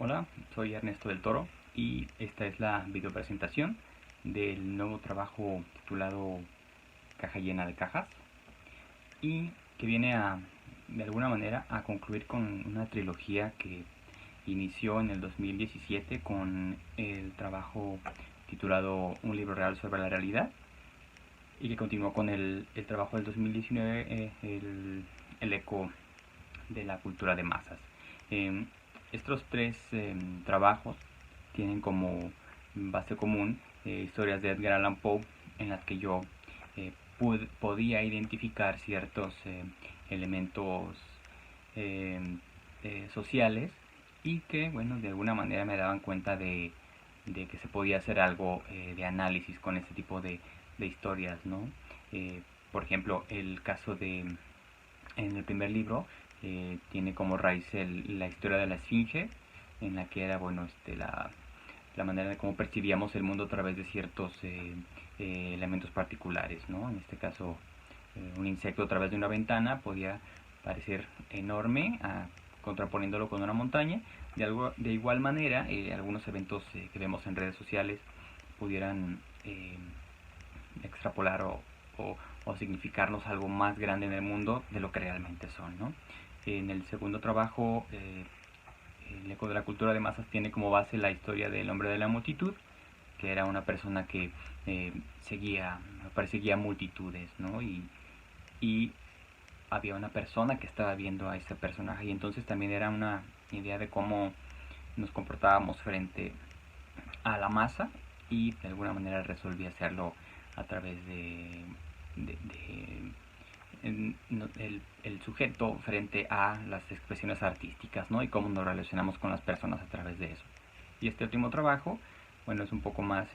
Hola, soy Ernesto del Toro y esta es la video presentación del nuevo trabajo titulado Caja llena de cajas y que viene de alguna manera a concluir con una trilogía que inició en el 2017 con el trabajo titulado Un libro real sobre la realidad y que continuó con el trabajo del 2019, el eco de la cultura de masas. Estos tres trabajos tienen como base común historias de Edgar Allan Poe en las que yo podía identificar ciertos elementos eh, sociales y que, bueno, de alguna manera me daban cuenta de que se podía hacer algo de análisis con este tipo de historias, ¿no? Por ejemplo, el caso en el primer libro tiene como raíz la historia de la Esfinge, en la que era, bueno, la manera de cómo percibíamos el mundo a través de ciertos elementos particulares, ¿no? En este caso, un insecto a través de una ventana podía parecer enorme, contraponiéndolo con una montaña. De igual manera, algunos eventos que vemos en redes sociales pudieran extrapolar o significarnos algo más grande en el mundo de lo que realmente son, ¿no? En el segundo trabajo, el eco de la cultura de masas tiene como base la historia del hombre de la multitud, que era una persona que perseguía multitudes, ¿no? Y había una persona que estaba viendo a ese personaje y entonces también era una idea de cómo nos comportábamos frente a la masa y de alguna manera resolví hacerlo a través de el sujeto frente a las expresiones artísticas, ¿no? Y cómo nos relacionamos con las personas a través de eso. Y este último trabajo, bueno, es un poco más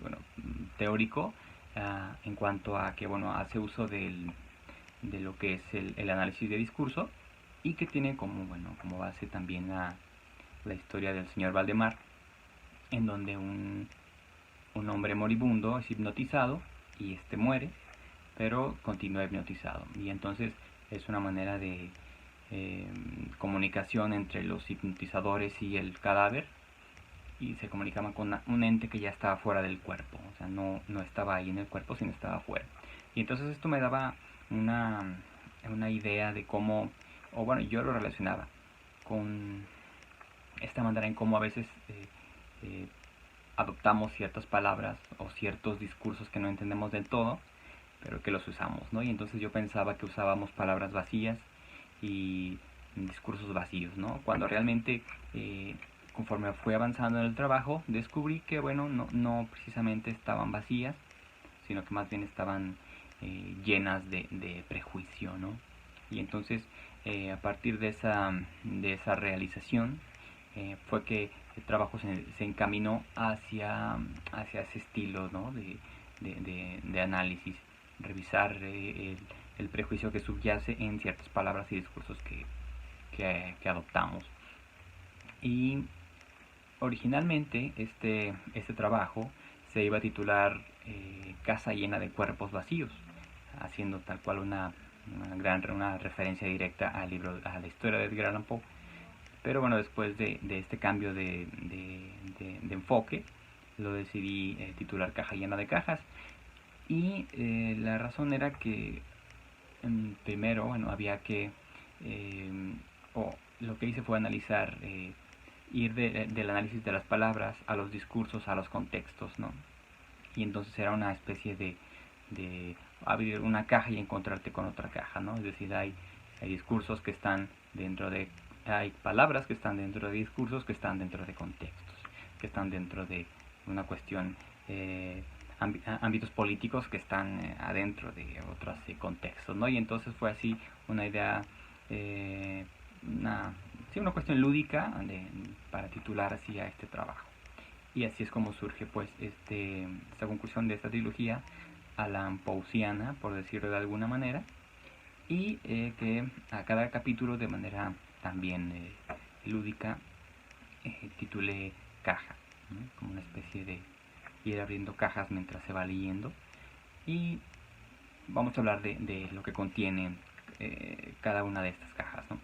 bueno, teórico en cuanto a que, bueno, hace uso de lo que es el análisis de discurso y que tiene como, bueno, como base también la historia del señor Valdemar, en donde un hombre moribundo es hipnotizado y este muere, pero continúa hipnotizado. Y entonces es una manera de comunicación entre los hipnotizadores y el cadáver, y se comunicaban con un ente que ya estaba fuera del cuerpo, o sea, no estaba ahí en el cuerpo, sino estaba fuera. Y entonces esto me daba una idea de cómo, o bueno, yo lo relacionaba con esta manera en cómo a veces eh, adoptamos ciertas palabras o ciertos discursos que no entendemos del todo, pero que los usamos, ¿no? Y entonces yo pensaba que usábamos palabras vacías y discursos vacíos, ¿no? Cuando realmente, conforme fui avanzando en el trabajo, descubrí que, bueno, no precisamente estaban vacías, sino que más bien estaban llenas de prejuicio, ¿no? Y entonces, a partir de esa realización, fue que el trabajo se encaminó hacia ese estilo, ¿no? de análisis, revisar el prejuicio que subyace en ciertas palabras y discursos que adoptamos. Y originalmente este trabajo se iba a titular Casa llena de cuerpos vacíos, haciendo tal cual una referencia directa al libro, a la historia de Edgar Allan Poe. Pero bueno, después de este cambio de enfoque, lo decidí titular Caja llena de cajas. Y la razón era que primero, bueno, había que, o lo que hice fue analizar, ir del análisis de las palabras a los discursos, a los contextos, ¿no? Y entonces era una especie de abrir una caja y encontrarte con otra caja, ¿no? Es decir, hay discursos que están hay palabras que están dentro de discursos que están dentro de contextos, que están dentro de una cuestión, ámbitos políticos que están adentro de otros contextos, ¿no? Y entonces fue así una idea, una cuestión lúdica para titular así a este trabajo. Y así es como surge pues esta conclusión de esta trilogía Allan Pausiana, por decirlo de alguna manera, y que a cada capítulo de manera también lúdica titulé Caja, ¿no? Como una especie de ir abriendo cajas mientras se va leyendo, y vamos a hablar de lo que contiene cada una de estas cajas, ¿no?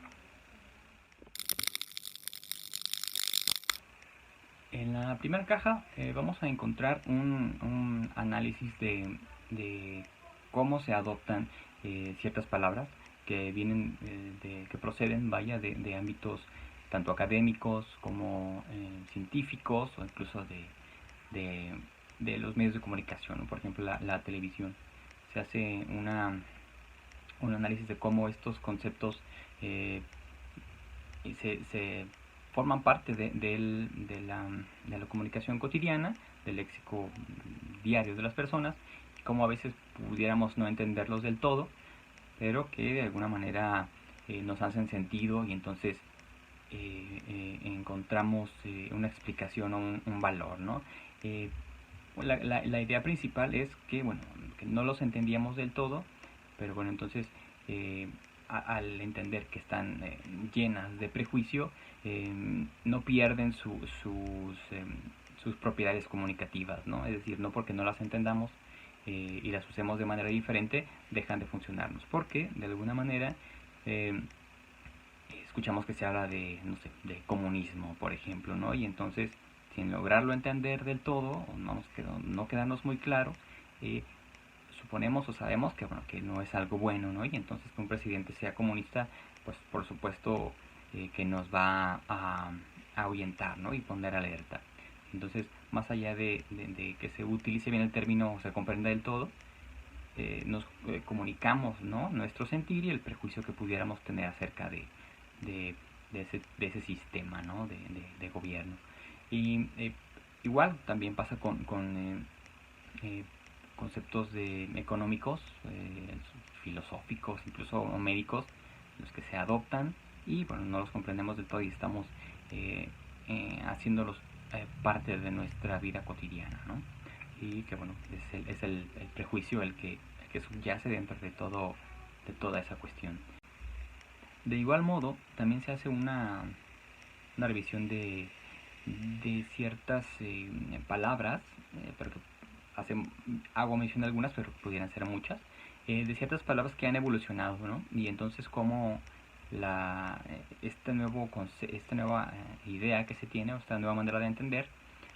En la primera caja vamos a encontrar un análisis de cómo se adoptan ciertas palabras que vienen, que proceden, vaya, de ámbitos tanto académicos como científicos o incluso de, de los medios de comunicación, ¿no? Por ejemplo, la televisión. Se hace un análisis de cómo estos conceptos eh, se forman parte de la comunicación cotidiana, del léxico diario de las personas, y cómo a veces pudiéramos no entenderlos del todo, pero que de alguna manera nos hacen sentido y entonces encontramos una explicación o un valor, ¿no? Eh, la idea principal es que, bueno, que no los entendíamos del todo, pero bueno, entonces al entender que están llenas de prejuicio, no pierden sus propiedades comunicativas, ¿no? Es decir, no porque no las entendamos y las usemos de manera diferente, dejan de funcionarnos, porque de alguna manera escuchamos que se habla de, no sé, de comunismo, por ejemplo, ¿no? Y entonces, sin lograrlo entender del todo, o no quedarnos muy claro, eh, suponemos o sabemos que, bueno, que no es algo bueno, ¿no? Y entonces que un presidente sea comunista, pues por supuesto que nos va a ahuyentar, ¿no? Y poner alerta. Entonces, más allá de que se utilice bien el término o se comprenda del todo, nos comunicamos, ¿no? Nuestro sentir y el prejuicio que pudiéramos tener acerca de, de ese sistema, ¿no? De gobierno. Y igual también pasa con conceptos económicos, filosóficos, incluso médicos, los que se adoptan y bueno, no los comprendemos del todo y estamos haciéndolos parte de nuestra vida cotidiana, ¿no? Y que bueno, es el prejuicio el que subyace dentro de toda esa cuestión. De igual modo, también se hace una revisión de ciertas palabras, pero que hago mención de algunas, pero pudieran ser muchas, de ciertas palabras que han evolucionado, ¿no? Y entonces cómo esta nueva idea que se tiene, o esta nueva manera de entender,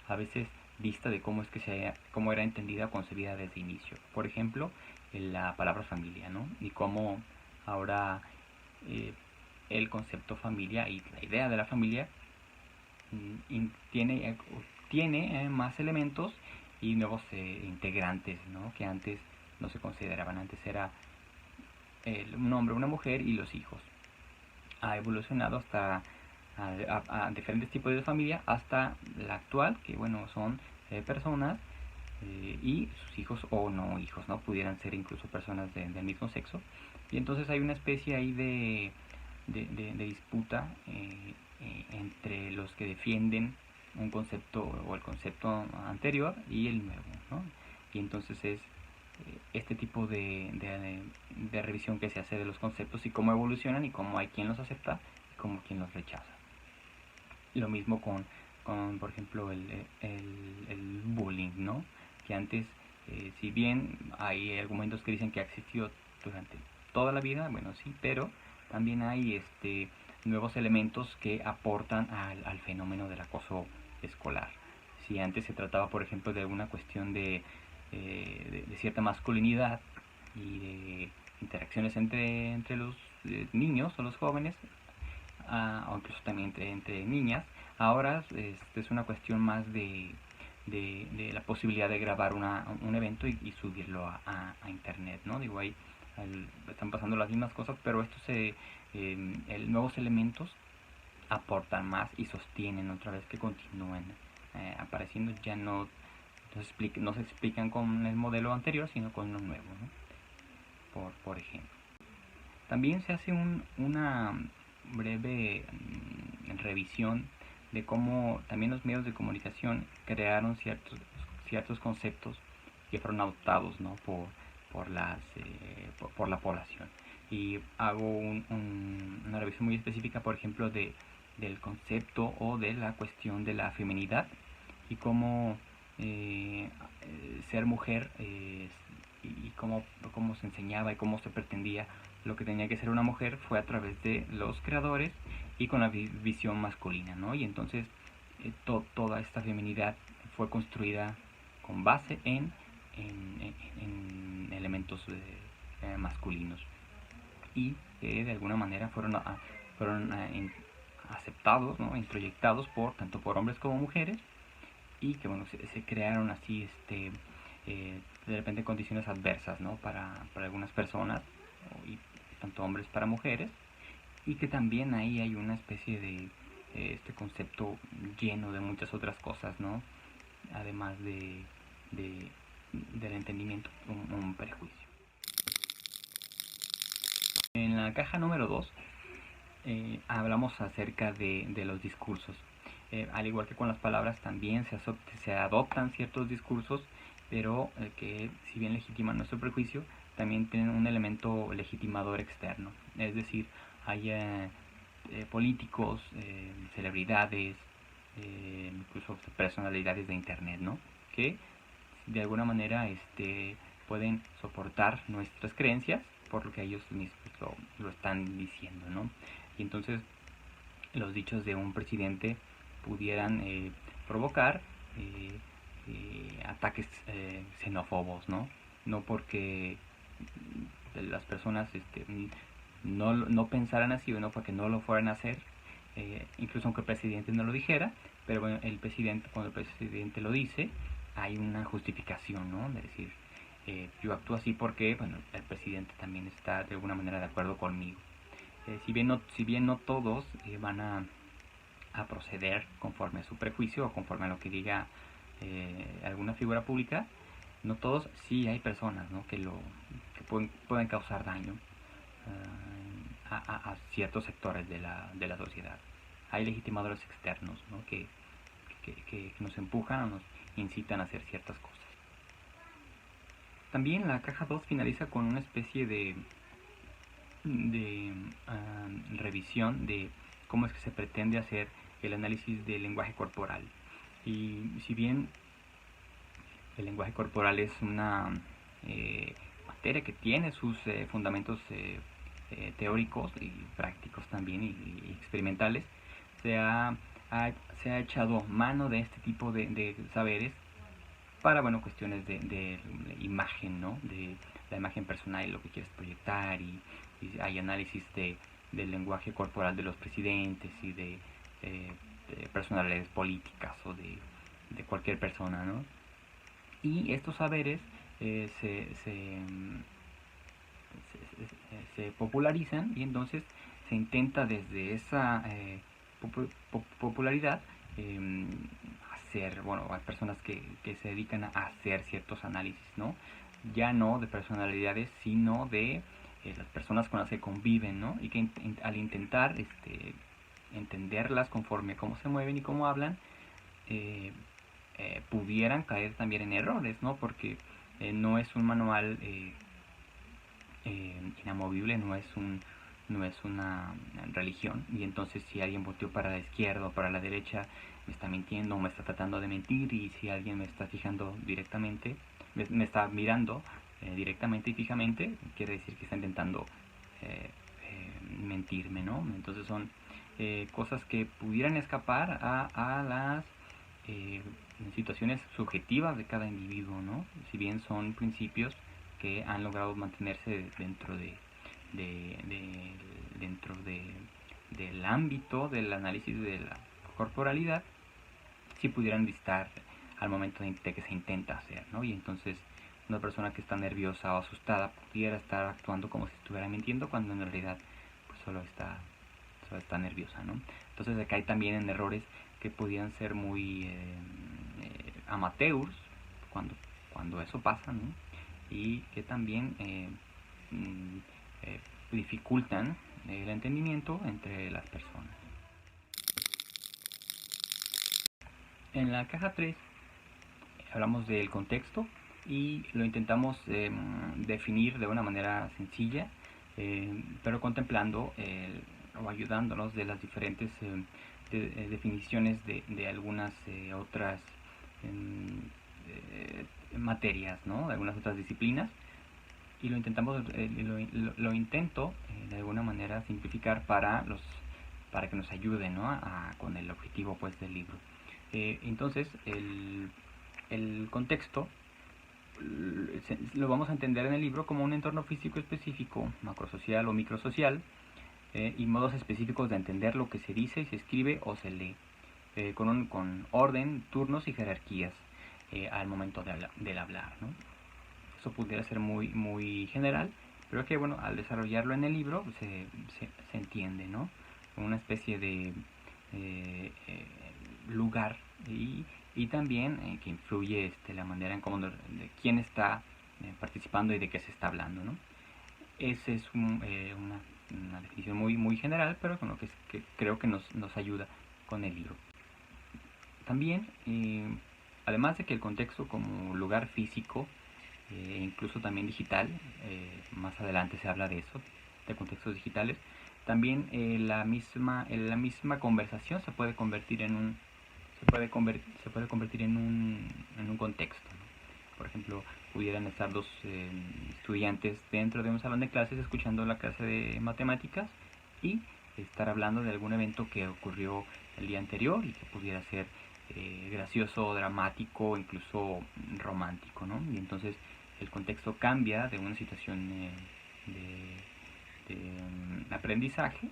a veces dista de cómo es que cómo era entendida o concebida desde el inicio. Por ejemplo, la palabra familia, ¿no? Y cómo ahora eh, el concepto familia y la idea de la familia tiene más elementos y nuevos integrantes, ¿no? Que antes no se consideraban. Antes era un hombre, una mujer y los hijos. Ha evolucionado hasta a diferentes tipos de familia hasta la actual, que bueno, son personas y sus hijos o no hijos, ¿no? Pudieran ser incluso personas del mismo sexo. Y entonces hay una especie ahí de disputa entre los que defienden un concepto o el concepto anterior y el nuevo, ¿no? Y entonces es este tipo de revisión que se hace de los conceptos y cómo evolucionan y cómo hay quien los acepta y cómo quien los rechaza. Lo mismo con por ejemplo, el bullying, ¿no? Que antes, si bien hay argumentos que dicen que ha existido durante toda la vida, bueno, sí, pero también hay nuevos elementos que aportan al fenómeno del acoso escolar. Si antes se trataba, por ejemplo, de alguna cuestión de cierta masculinidad y de interacciones entre los niños o los jóvenes, o incluso también entre niñas, ahora es una cuestión más de la posibilidad de grabar un evento y subirlo a internet, ¿no? Digo, ahí están pasando las mismas cosas, pero estos nuevos elementos aportan más y sostienen otra vez que continúen apareciendo. Ya no se explican con el modelo anterior, sino con uno nuevo, ¿no? Por ejemplo. También se hace una breve revisión de cómo también los medios de comunicación crearon ciertos conceptos que fueron adoptados, ¿no? por la población. Y hago una revisión muy específica, por ejemplo, del concepto o de la cuestión de la feminidad y cómo ser mujer y cómo se enseñaba y cómo se pretendía lo que tenía que ser una mujer fue a través de los creadores y con la visión masculina, ¿no? Y entonces toda esta feminidad fue construida con base en elementos masculinos, y de alguna manera fueron aceptados, ¿no? Introyectados tanto por hombres como mujeres, y que bueno, se crearon así de repente condiciones adversas, ¿no? para algunas personas, y tanto hombres para mujeres, y que también ahí hay una especie de este concepto lleno de muchas otras cosas, ¿no? Además del entendimiento, un prejuicio. En la caja número 2 hablamos acerca de los discursos. Al igual que con las palabras, también se adoptan ciertos discursos, pero que si bien legitiman nuestro prejuicio, también tienen un elemento legitimador externo. Es decir, hay políticos, celebridades, incluso personalidades de internet, ¿no? Que de alguna manera pueden soportar nuestras creencias por lo que ellos mismos lo están diciendo, ¿no? Y entonces los dichos de un presidente pudieran provocar ataques xenófobos, ¿no? No porque las personas no pensaran así, o no porque no lo fueran a hacer, incluso aunque el presidente no lo dijera, pero bueno, cuando el presidente lo dice, hay una justificación, ¿no? De decir, yo actúo así porque, bueno, el presidente también está de alguna manera de acuerdo conmigo. Si bien no todos van a proceder conforme a su prejuicio o conforme a lo que diga alguna figura pública, no todos, sí hay personas, ¿no? que pueden causar daño a ciertos sectores de la sociedad. Hay legitimadores externos, ¿no? que nos empujan o nos incitan a hacer ciertas cosas. También la caja 2 finaliza con una especie de revisión de cómo es que se pretende hacer el análisis del lenguaje corporal. Y si bien el lenguaje corporal es una materia que tiene sus fundamentos teóricos y prácticos también, y experimentales, se ha echado mano de este tipo de saberes para, bueno, cuestiones de imagen, ¿no? De la imagen personal y lo que quieres proyectar, y hay análisis del lenguaje corporal de los presidentes y de personalidades políticas o de cualquier persona, ¿no? Y estos saberes se popularizan, y entonces se intenta desde esa popularidad hacer, bueno, hay personas que se dedican a hacer ciertos análisis, ¿no? Ya no de personalidades, sino de las personas con las que conviven, ¿no? Y que al intentar entenderlas conforme cómo se mueven y cómo hablan, pudieran caer también en errores, ¿no? Porque no es un manual inamovible, no es una religión, y entonces si alguien volteó para la izquierda o para la derecha, me está mintiendo o me está tratando de mentir. Y si alguien me está fijando directamente, me está mirando directamente y fijamente, quiere decir que está intentando mentirme, ¿no? Entonces son cosas que pudieran escapar a las situaciones subjetivas de cada individuo, ¿no? Si bien son principios que han logrado mantenerse dentro del ámbito del análisis de la corporalidad, si pudieran distar al momento de que se intenta hacer, ¿no? Y entonces una persona que está nerviosa o asustada pudiera estar actuando como si estuviera mintiendo, cuando en realidad pues solo está nerviosa, ¿no? Entonces acá hay también en errores que podían ser muy amateurs cuando eso pasa, ¿no? Y que también dificultan el entendimiento entre las personas. En la caja 3 hablamos del contexto y lo intentamos definir de una manera sencilla, pero contemplando o ayudándonos de las diferentes definiciones de algunas otras materias, ¿no? De algunas otras disciplinas, y lo intentamos lo intento de alguna manera simplificar para que nos ayude, ¿no? Con el objetivo pues del libro. Entonces, el contexto lo vamos a entender en el libro como un entorno físico específico, macrosocial o microsocial, y modos específicos de entender lo que se dice y se escribe o se lee, con orden, turnos y jerarquías al momento del hablar, ¿no? Eso pudiera ser muy general, pero que bueno, al desarrollarlo en el libro se entiende, ¿no? Una especie de lugar y también que influye la manera en cómo de quién está participando y de qué se está hablando, ¿no? Esa es una definición muy general, pero con lo que creo que nos ayuda con el libro. También, además de que el contexto como lugar físico, incluso también digital, más adelante se habla de eso, de contextos digitales, también la misma conversación se puede convertir en un en un contexto, ¿no? Por ejemplo, pudieran estar dos estudiantes dentro de un salón de clases escuchando la clase de matemáticas y estar hablando de algún evento que ocurrió el día anterior y que pudiera ser gracioso, dramático, incluso romántico, ¿no? Y entonces el contexto cambia de una situación de aprendizaje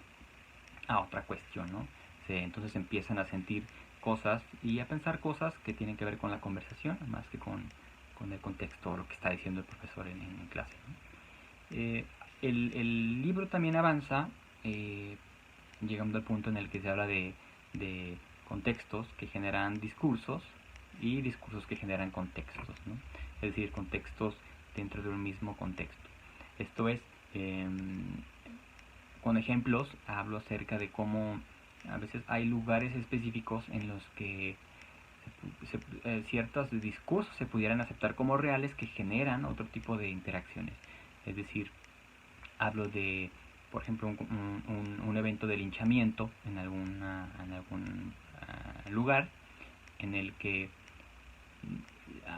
a otra cuestión, ¿no? Entonces empiezan a sentir cosas y a pensar cosas que tienen que ver con la conversación más que con el contexto o lo que está diciendo el profesor en clase, ¿no? El libro también avanza llegando al punto en el que se habla de contextos que generan discursos y discursos que generan contextos, ¿no? Es decir, contextos dentro de un mismo contexto. Esto es, con ejemplos hablo acerca de cómo a veces hay lugares específicos en los que ciertos discursos se pudieran aceptar como reales que generan otro tipo de interacciones. Es decir, hablo de, por ejemplo, un evento de linchamiento en algún lugar en el que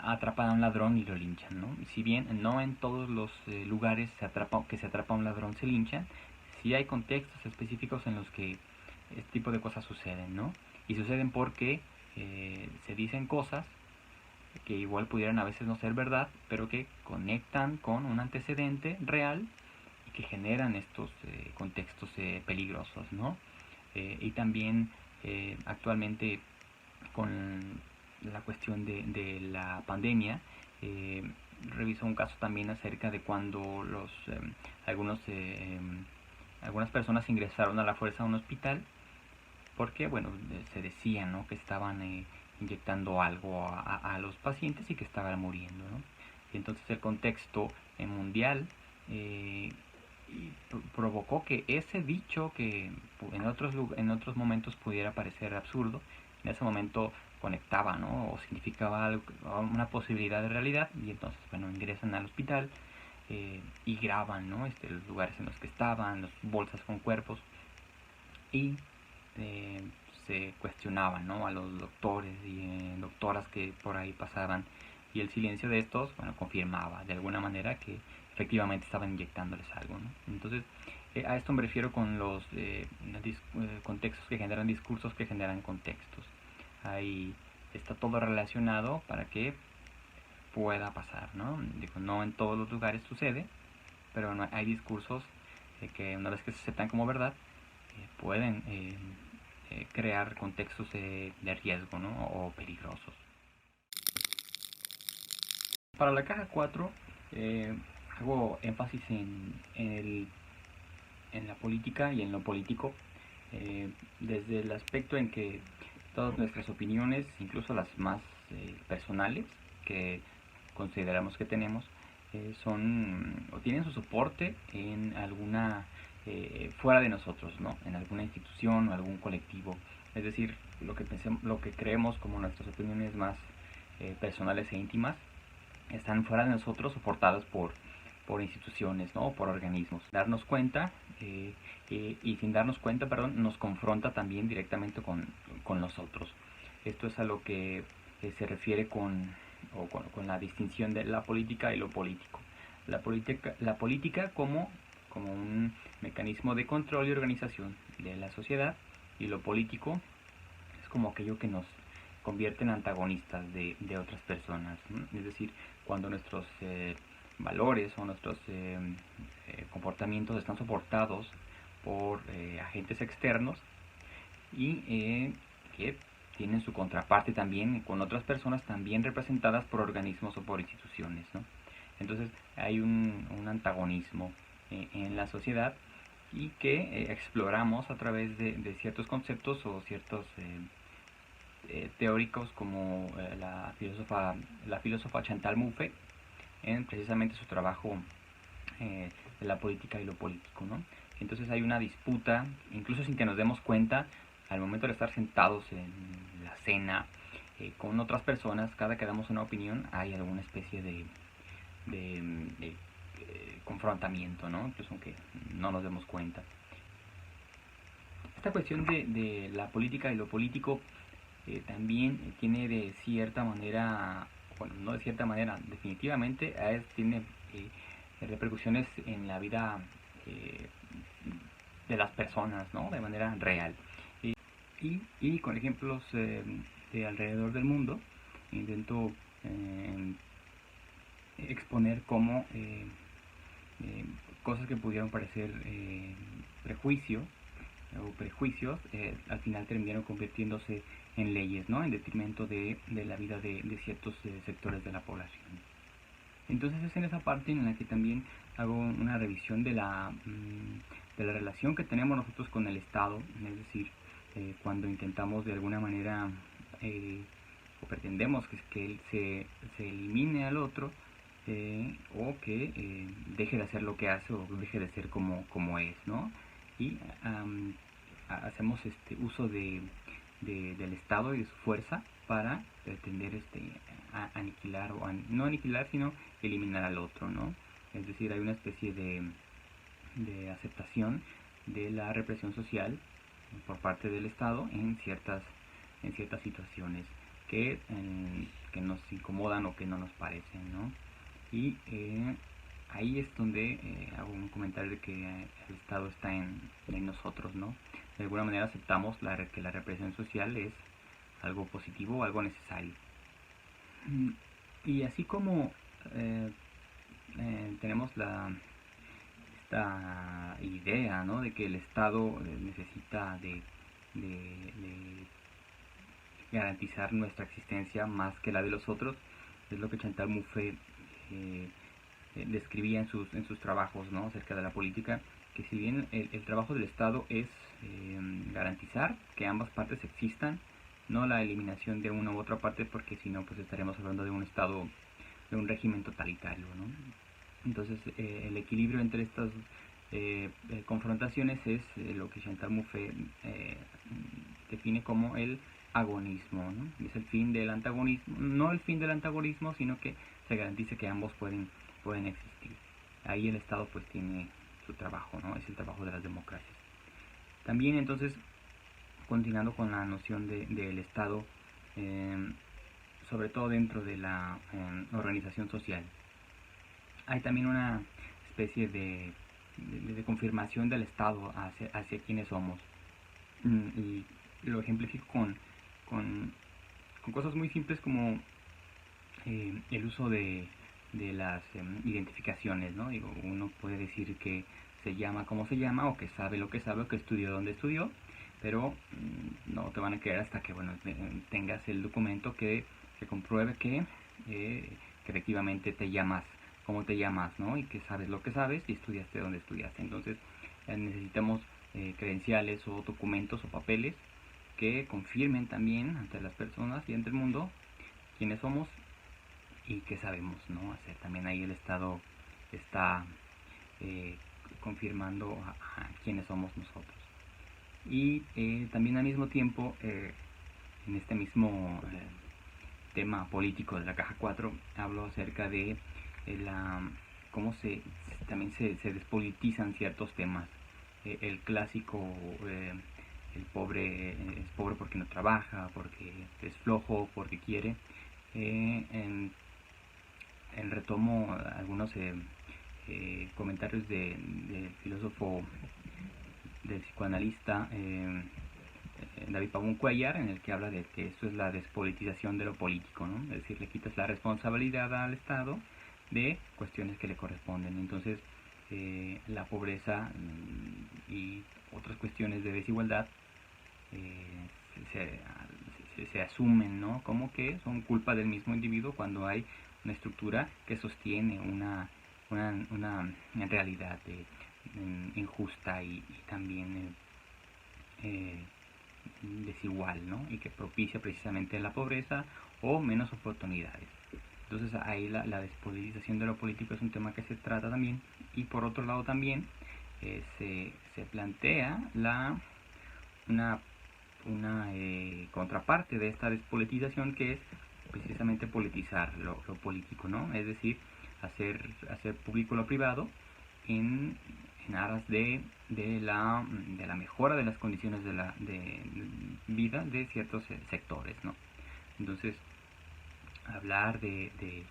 atrapan a un ladrón y lo linchan, ¿no? Si bien no en todos los lugares que se atrapa a un ladrón se linchan, sí hay contextos específicos en los que este tipo de cosas suceden, ¿no? Y suceden porque se dicen cosas que igual pudieran a veces no ser verdad, pero que conectan con un antecedente real y que generan estos contextos peligrosos, ¿no? Y también actualmente con la cuestión de la pandemia, revisó un caso también acerca de cuando algunos algunas personas ingresaron a la fuerza a un hospital porque bueno, se decía, ¿no?, que estaban inyectando algo a los pacientes y que estaban muriendo, ¿no? Y entonces el contexto mundial provocó que ese dicho que en otros momentos pudiera parecer absurdo, en ese momento conectaba, ¿no?, o significaba algo, una posibilidad de realidad, y entonces bueno, ingresan al hospital y graban, ¿no?, los lugares en los que estaban, las bolsas con cuerpos, y eh, se cuestionaban, ¿no?, a los doctores y doctoras que por ahí pasaban, y el silencio de estos, bueno, confirmaba de alguna manera que efectivamente estaban inyectándoles algo, ¿no? Entonces, a esto me refiero con los contextos que generan discursos que generan contextos. Ahí está todo relacionado para que pueda pasar, ¿no? Digo, no en todos los lugares sucede, pero no, hay discursos que una vez que se aceptan como verdad, pueden crear contextos de riesgo, ¿no?, o peligrosos. Para la caja 4 hago énfasis en la política y en lo político, desde el aspecto en que todas nuestras opiniones, incluso las más personales que consideramos que tenemos, son o tienen su soporte en alguna fuera de nosotros, ¿no?, en alguna institución o algún colectivo. Es decir, lo que creemos como nuestras opiniones más personales e íntimas están fuera de nosotros, soportadas por instituciones, ¿no?, por organismos. Darnos cuenta y sin darnos cuenta, perdón, nos confronta también directamente con nosotros. Esto es a lo que se refiere con la distinción de la política y lo político. La política como un mecanismo de control y organización de la sociedad, y lo político es como aquello que nos convierte en antagonistas de otras personas, ¿no? Es decir, cuando nuestros valores o nuestros comportamientos están soportados por agentes externos y que tienen su contraparte también con otras personas también representadas por organismos o por instituciones, ¿no? Entonces hay un antagonismo en la sociedad y que exploramos a través de ciertos conceptos o ciertos teóricos como la filósofa Chantal Mouffe en precisamente su trabajo de la política y lo político, ¿no? Entonces hay una disputa, incluso sin que nos demos cuenta, al momento de estar sentados en la cena con otras personas, cada que damos una opinión hay alguna especie de confrontamiento, ¿no? Incluso aunque no nos demos cuenta. Esta cuestión de la política y lo político también tiene de cierta manera, bueno, no de cierta manera, definitivamente tiene repercusiones en la vida de las personas, ¿no? De manera real. Y con ejemplos de alrededor del mundo, intento exponer cómo cosas que pudieron parecer prejuicios al final terminaron convirtiéndose en leyes, ¿no? En detrimento de la vida de ciertos sectores de la población. Entonces es en esa parte en la que también hago una revisión de la relación que tenemos nosotros con el Estado, es decir, cuando intentamos de alguna manera o pretendemos que él se elimine al otro o que deje de hacer lo que hace o deje de ser como es, ¿no? Y hacemos uso del Estado y de su fuerza para pretender aniquilar o no aniquilar sino eliminar al otro, ¿no? Es decir, hay una especie de aceptación de la represión social por parte del Estado en ciertas situaciones que nos incomodan o que no nos parecen, ¿no? Y ahí es donde hago un comentario de que el Estado está en nosotros, ¿no? De alguna manera aceptamos que la represión social es algo positivo, algo necesario. Y así como tenemos esta idea, ¿no? De que el Estado necesita de garantizar nuestra existencia más que la de los otros, es lo que Chantal Mouffe describía en sus trabajos, ¿no? Acerca de la política, que si bien el trabajo del Estado es garantizar que ambas partes existan, no la eliminación de una u otra parte, porque si no pues estaremos hablando de un Estado, de un régimen totalitario, ¿no? Entonces el equilibrio entre estas confrontaciones es lo que Chantal Mouffe define como el agonismo, ¿no? Es el fin del antagonismo, no el fin del antagonismo, sino que se garantice que ambos pueden existir. Ahí el Estado pues tiene su trabajo, ¿no? Es el trabajo de las democracias. También entonces, continuando con la noción del Estado, sobre todo dentro de la organización social, hay también una especie de confirmación del Estado hacia quienes somos. Y lo ejemplifico con cosas muy simples como el uso de las identificaciones, ¿no? Digo, uno puede decir que se llama como se llama, o que sabe lo que sabe, o que estudió donde estudió, pero no te van a creer hasta que tengas el documento que compruebe que efectivamente te llamas como te llamas, ¿no? Y que sabes lo que sabes y estudiaste donde estudiaste. Entonces necesitamos credenciales o documentos o papeles que confirmen también ante las personas y ante el mundo quiénes somos y qué sabemos, ¿no? Hacer. También ahí el Estado está confirmando a quiénes somos nosotros. Y también al mismo tiempo, en este mismo tema político de la caja 4, hablo acerca de cómo también se despolitizan ciertos temas. El clásico, el pobre es pobre porque no trabaja, porque es flojo, porque quiere. Retomo algunos comentarios del filósofo, del psicoanalista David Pabón Cuellar, en el que habla de que esto es la despolitización de lo político, ¿no? Es decir, le quitas la responsabilidad al Estado de cuestiones que le corresponden. Entonces, la pobreza y otras cuestiones de desigualdad se, se asumen, ¿no? Como que son culpa del mismo individuo cuando hay una estructura que sostiene una realidad injusta y también desigual, ¿no? Y que propicia precisamente la pobreza o menos oportunidades. Entonces ahí la despolitización de lo político es un tema que se trata también. Y por otro lado también se plantea una contraparte de esta despolitización, que es precisamente politizar lo político, ¿no? Es decir, hacer público lo privado en, en aras de la mejora de las condiciones de vida de ciertos sectores, ¿no? Entonces, hablar de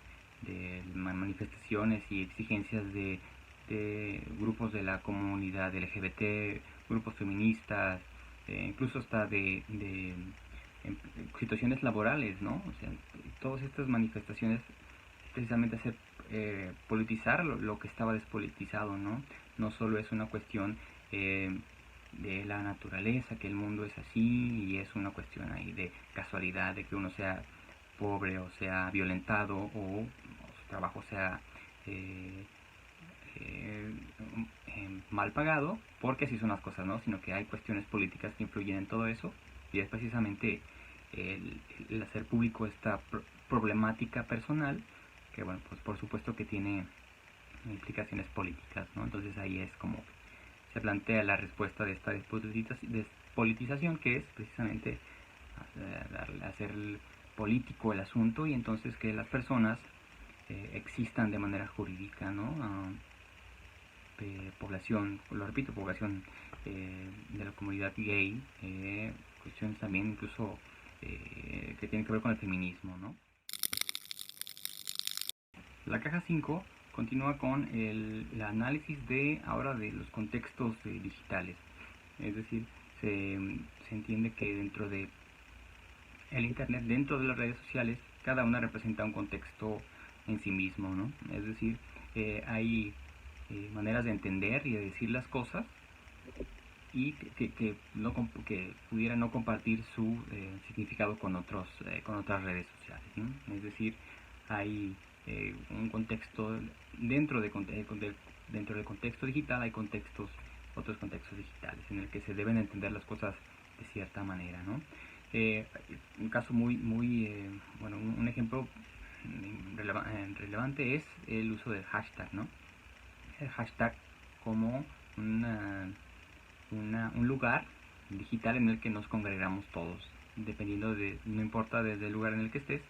manifestaciones y exigencias de grupos de la comunidad LGBT, grupos feministas, incluso hasta de situaciones laborales, ¿no? O sea, todas estas manifestaciones precisamente hacer politizar lo que estaba despolitizado, ¿no? No solo es una cuestión de la naturaleza, que el mundo es así y es una cuestión ahí de casualidad, de que uno sea pobre o sea violentado o su trabajo sea eh, eh, mal pagado, porque así son las cosas, ¿no? Sino que hay cuestiones políticas que influyen en todo eso, y es precisamente el hacer público esta problemática personal, que bueno, pues por supuesto que tiene implicaciones políticas, ¿no? Entonces ahí es como se plantea la respuesta de esta despolitización, que es precisamente hacer político el asunto, y entonces que las personas existan de manera jurídica, ¿no? Población, lo repito, población de la comunidad gay, cuestiones también incluso que tienen que ver con el feminismo, ¿no? La caja 5 continúa con el análisis de ahora de los contextos digitales, es decir, se entiende que dentro de el internet, dentro de las redes sociales, cada una representa un contexto en sí mismo, ¿no? Es decir, hay maneras de entender y de decir las cosas, y que pudiera no compartir su significado con otras redes sociales, ¿no? Es decir, hay un contexto dentro del contexto digital, hay otros contextos digitales en el que se deben entender las cosas de cierta manera, ¿no? Un caso bueno, un ejemplo relevante es el uso del hashtag, ¿no? El hashtag como un lugar digital en el que nos congregamos todos, dependiendo no importa desde el lugar en el que estés,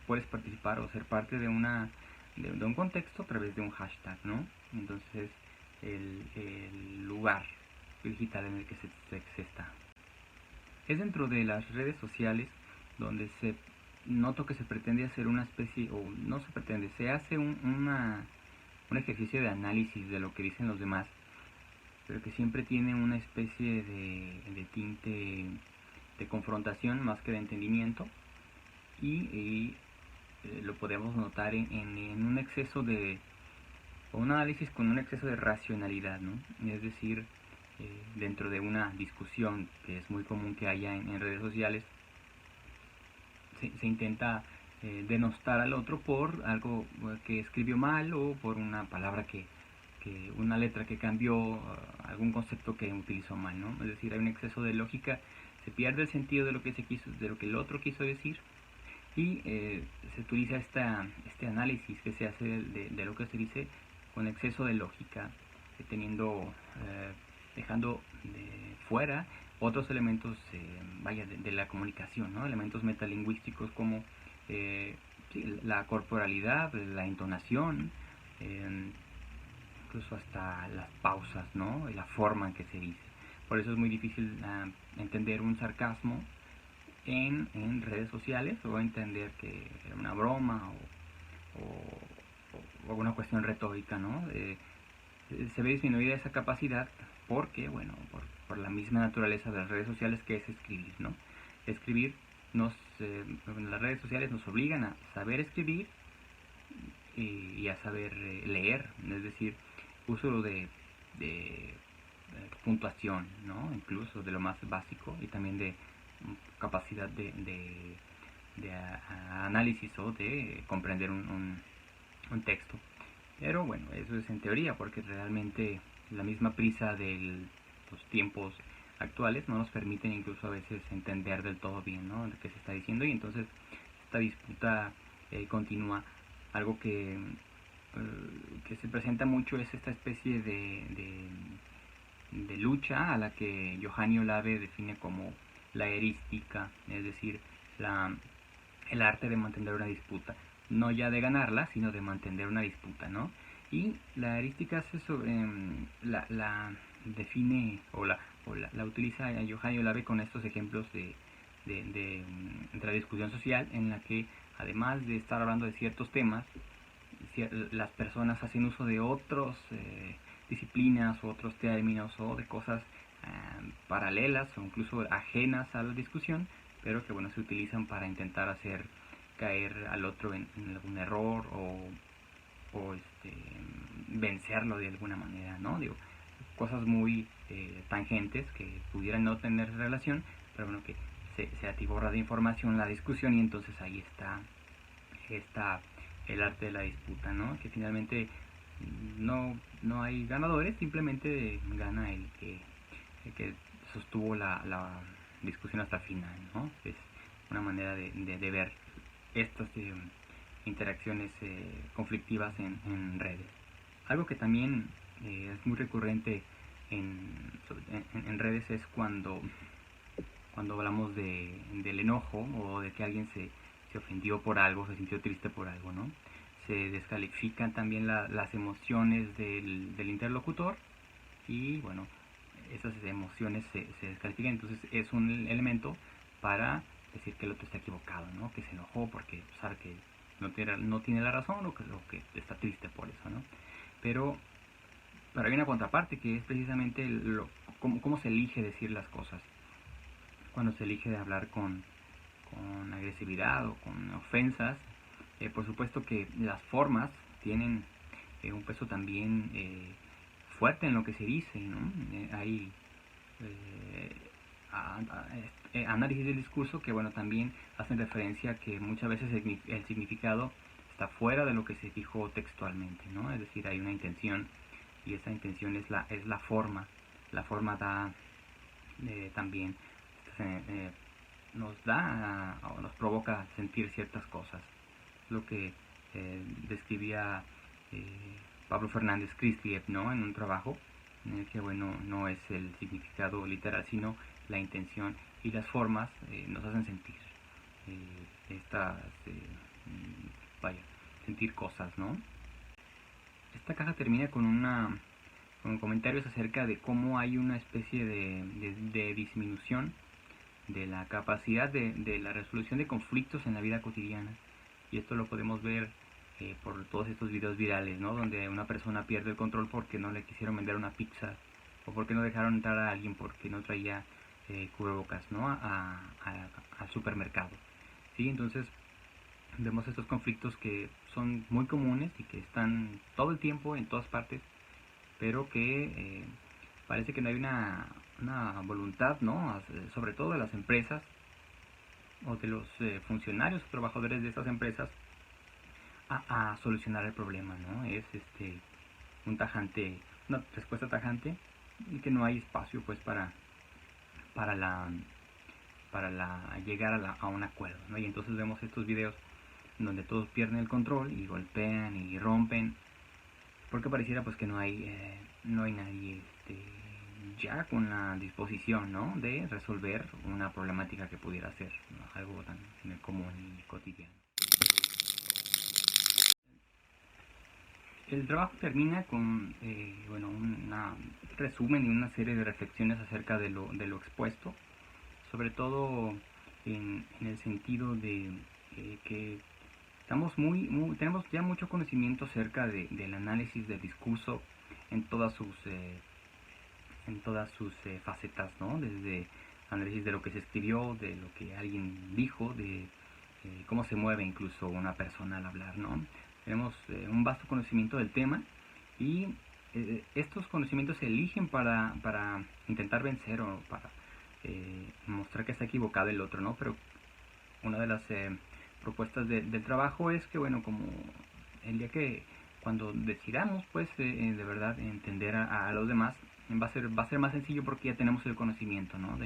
puedes participar o ser parte de un contexto a través de un hashtag, ¿no? Entonces el lugar digital en el que se está. Es dentro de las redes sociales donde noto que se pretende hacer una especie, o no se pretende, se hace un ejercicio de análisis de lo que dicen los demás, pero que siempre tiene una especie de tinte de confrontación más que de entendimiento, y lo podemos notar en un exceso o un análisis con un exceso de racionalidad, ¿no? Es decir, dentro de una discusión que es muy común que haya en redes sociales, se intenta denostar al otro por algo que escribió mal, o por una palabra una letra que cambió, algún concepto que utilizó mal, ¿no? Es decir, hay un exceso de lógica, se pierde el sentido de lo que de lo que el otro quiso decir, y se utiliza este análisis que se hace de lo que se dice con exceso de lógica, dejando de fuera otros elementos de la comunicación, ¿no? Elementos metalingüísticos como sí, la corporalidad, la entonación, incluso hasta las pausas, ¿no? Y la forma en que se dice. Por eso es muy difícil entender un sarcasmo en redes sociales, o entender que era una broma o alguna cuestión retórica, ¿no? Se ve disminuida esa capacidad porque, bueno, por por la misma naturaleza de las redes sociales, que es escribir, ¿no? Escribir las redes sociales nos obligan a saber escribir y a saber leer, es decir, uso de puntuación, ¿no? Incluso de lo más básico, y también de capacidad de análisis o de comprender un texto. Pero bueno, eso es en teoría, porque realmente la misma prisa de los tiempos actuales no nos permiten incluso a veces entender del todo bien, ¿no?, lo que se está diciendo, y entonces esta disputa continúa. Algo que se presenta mucho es esta especie de lucha a la que Johanny Olave define como la erística, es decir, el arte de mantener una disputa, no ya de ganarla, sino de mantener una disputa, ¿no? Y la erística se la define o la utiliza Johanny Olave con estos ejemplos de la discusión social, en la que además de estar hablando de ciertos temas, las personas hacen uso de otros disciplinas o otros términos o de cosas paralelas o incluso ajenas a la discusión, pero que bueno, se utilizan para intentar hacer caer al otro en algún error o vencerlo de alguna manera, ¿no? Digo, cosas muy tangentes que pudieran no tener relación, pero bueno, que se atiborra de información la discusión, y entonces ahí está el arte de la disputa, ¿no? Que finalmente no hay ganadores, simplemente gana el que sostuvo la discusión hasta el final, ¿no? Es una manera de ver estas interacciones conflictivas en redes. Algo que también es muy recurrente en redes es cuando hablamos del enojo, o de que alguien se ofendió por algo, se sintió triste por algo, ¿no? Se descalifican también las emociones del interlocutor, y bueno, esas emociones se descalifican, entonces es un elemento para decir que el otro está equivocado, ¿no? Que se enojó porque sabe que no tiene la razón, o que está triste por eso, ¿no? Pero hay una contraparte, que es precisamente cómo se elige decir las cosas. Cuando se elige de hablar con agresividad o con ofensas, por supuesto que las formas tienen un peso también fuerte en lo que se dice, ¿no? Hay análisis del discurso que bueno, también hacen referencia a que muchas veces el significado está fuera de lo que se dijo textualmente, ¿no? Es decir, hay una intención, y esa intención es la forma. La forma da también nos da o nos provoca sentir ciertas cosas. Lo que describía Pablo Fernández Christiev, ¿no?, en un trabajo en el que bueno, no es el significado literal, sino la intención, y las formas nos hacen sentir estas sentir cosas, ¿no? Esta caja termina con comentarios acerca de cómo hay una especie de disminución de la capacidad de la resolución de conflictos en la vida cotidiana, y esto lo podemos ver por todos estos videos virales, ¿no?, donde una persona pierde el control porque no le quisieron vender una pizza, o porque no dejaron entrar a alguien porque no traía cubrebocas, ¿no?, al supermercado. ¿Sí? Entonces vemos estos conflictos que son muy comunes y que están todo el tiempo en todas partes, pero que parece que no hay una voluntad, ¿no?, sobre todo de las empresas o de los funcionarios o trabajadores de estas empresas a solucionar el problema, ¿no? Es una respuesta tajante, y que no hay espacio pues para llegar a un acuerdo, ¿no? Y entonces vemos estos videos donde todos pierden el control y golpean y rompen, porque pareciera pues que no hay nadie ya con la disposición, ¿no?, de resolver una problemática que pudiera ser, ¿no?, algo tan común y cotidiano. El trabajo termina con un resumen y una serie de reflexiones acerca de lo expuesto, sobre todo en el sentido de que tenemos ya mucho conocimiento acerca del análisis del discurso en todas sus en todas sus facetas, ¿no? Desde análisis de lo que se escribió, de lo que alguien dijo, de cómo se mueve incluso una persona al hablar, ¿no? Tenemos un vasto conocimiento del tema y estos conocimientos se eligen para intentar vencer o para mostrar que está equivocado el otro, ¿no? Pero una de las propuestas del trabajo es que, bueno, como el día que cuando decidamos, pues, de verdad entender a los demás, va a ser más sencillo porque ya tenemos el conocimiento, ¿no?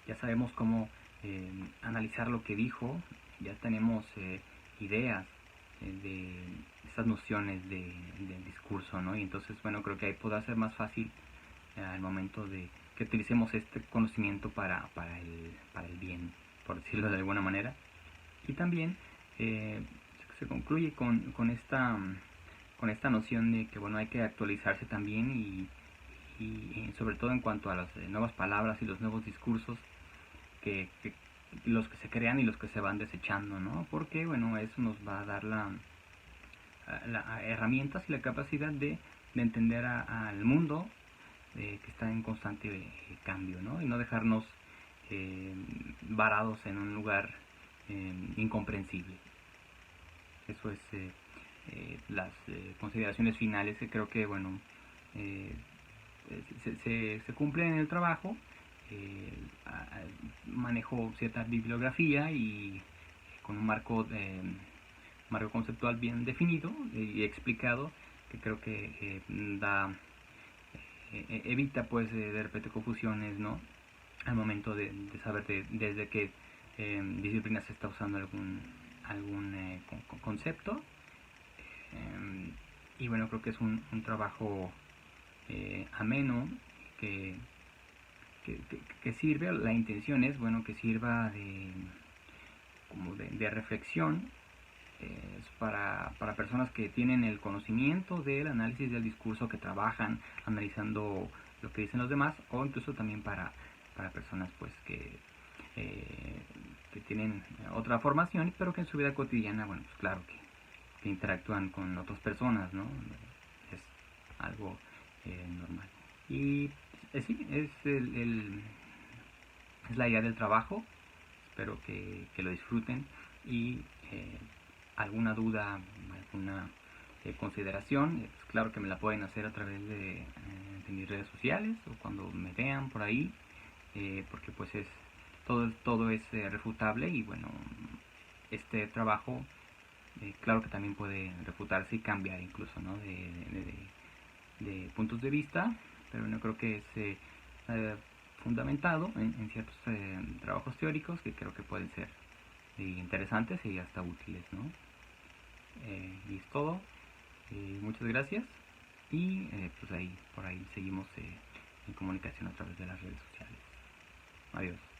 Ya sabemos cómo analizar lo que dijo, ya tenemos ideas de estas nociones del discurso, ¿no? Y entonces, bueno, creo que ahí podrá ser más fácil al momento de que utilicemos este conocimiento para el bien, por decirlo de alguna manera. Y también se concluye con esta noción de que, bueno, hay que actualizarse también y sobre todo en cuanto a las nuevas palabras y los nuevos discursos que los que se crean y los que se van desechando, ¿no? Porque, bueno, eso nos va a dar la herramientas y la capacidad de entender al mundo que está en constante cambio, ¿no? Y no dejarnos varados en un lugar incomprensible. Eso es las consideraciones finales que creo que, bueno, eh, se cumplen en el trabajo. Manejo cierta bibliografía y con un marco conceptual bien definido y explicado, que creo que evita pues de repente confusiones, ¿no? Al momento de saber desde qué disciplina se está usando algún concepto. Y bueno, creo que es un trabajo ameno que, que sirve, la intención es, bueno, que sirva como de reflexión para personas que tienen el conocimiento del análisis del discurso, que trabajan analizando lo que dicen los demás, o incluso también para personas pues que tienen otra formación, pero que en su vida cotidiana, bueno, pues claro que interactúan con otras personas, ¿no? Es algo normal. Y sí, es la idea del trabajo. Espero que lo disfruten y alguna duda, alguna consideración, pues claro que me la pueden hacer a través de mis redes sociales o cuando me vean por ahí, porque pues todo es refutable y bueno, este trabajo claro que también puede refutarse y cambiar incluso, ¿no? De puntos de vista, pero no creo que es fundamentado en ciertos trabajos teóricos que creo que pueden ser interesantes y hasta útiles, ¿no? Y es todo. Muchas gracias y pues por ahí seguimos en comunicación a través de las redes sociales. Adiós.